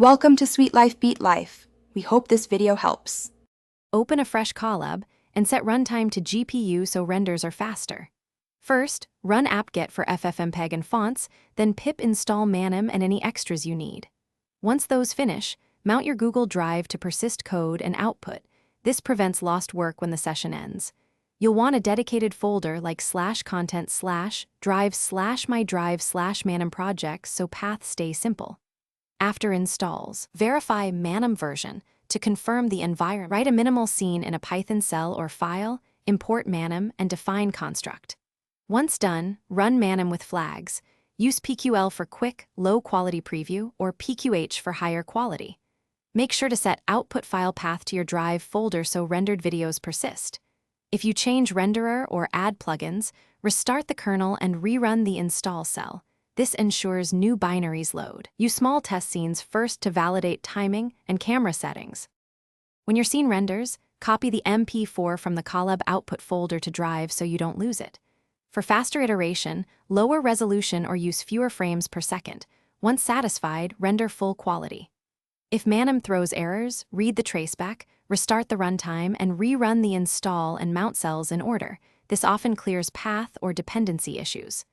Welcome to Sweet Life Beat Life. We hope this video helps. Open a fresh Colab and set runtime to GPU so renders are faster. First, run apt-get for ffmpeg and fonts, then pip install Manim and any extras you need. Once those finish, mount your Google Drive to persist code and output. This prevents lost work when the session ends. You'll want a dedicated folder like /content/drive/my drive/Manim projects so paths stay simple. After installs, verify Manim version to confirm the environment. Write a minimal scene in a Python cell or file, import Manim, and define construct. Once done, run Manim with flags. Use PQL for quick, low-quality preview or PQH for higher quality. Make sure to set output file path to your drive folder so rendered videos persist. If you change renderer or add plugins, restart the kernel and rerun the install cell. This ensures new binaries load. Use small test scenes first to validate timing and camera settings. When your scene renders, copy the MP4 from the Colab output folder to Drive so you don't lose it. For faster iteration, lower resolution or use fewer frames per second. Once satisfied, render full quality. If Manim throws errors, read the traceback, restart the runtime, and rerun the install and mount cells in order. This often clears path or dependency issues.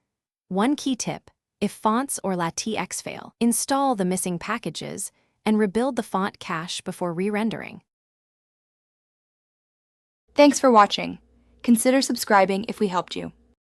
One key tip: if fonts or LaTeX fail, install the missing packages and rebuild the font cache before re-rendering. Thanks for watching. Consider subscribing if we helped you.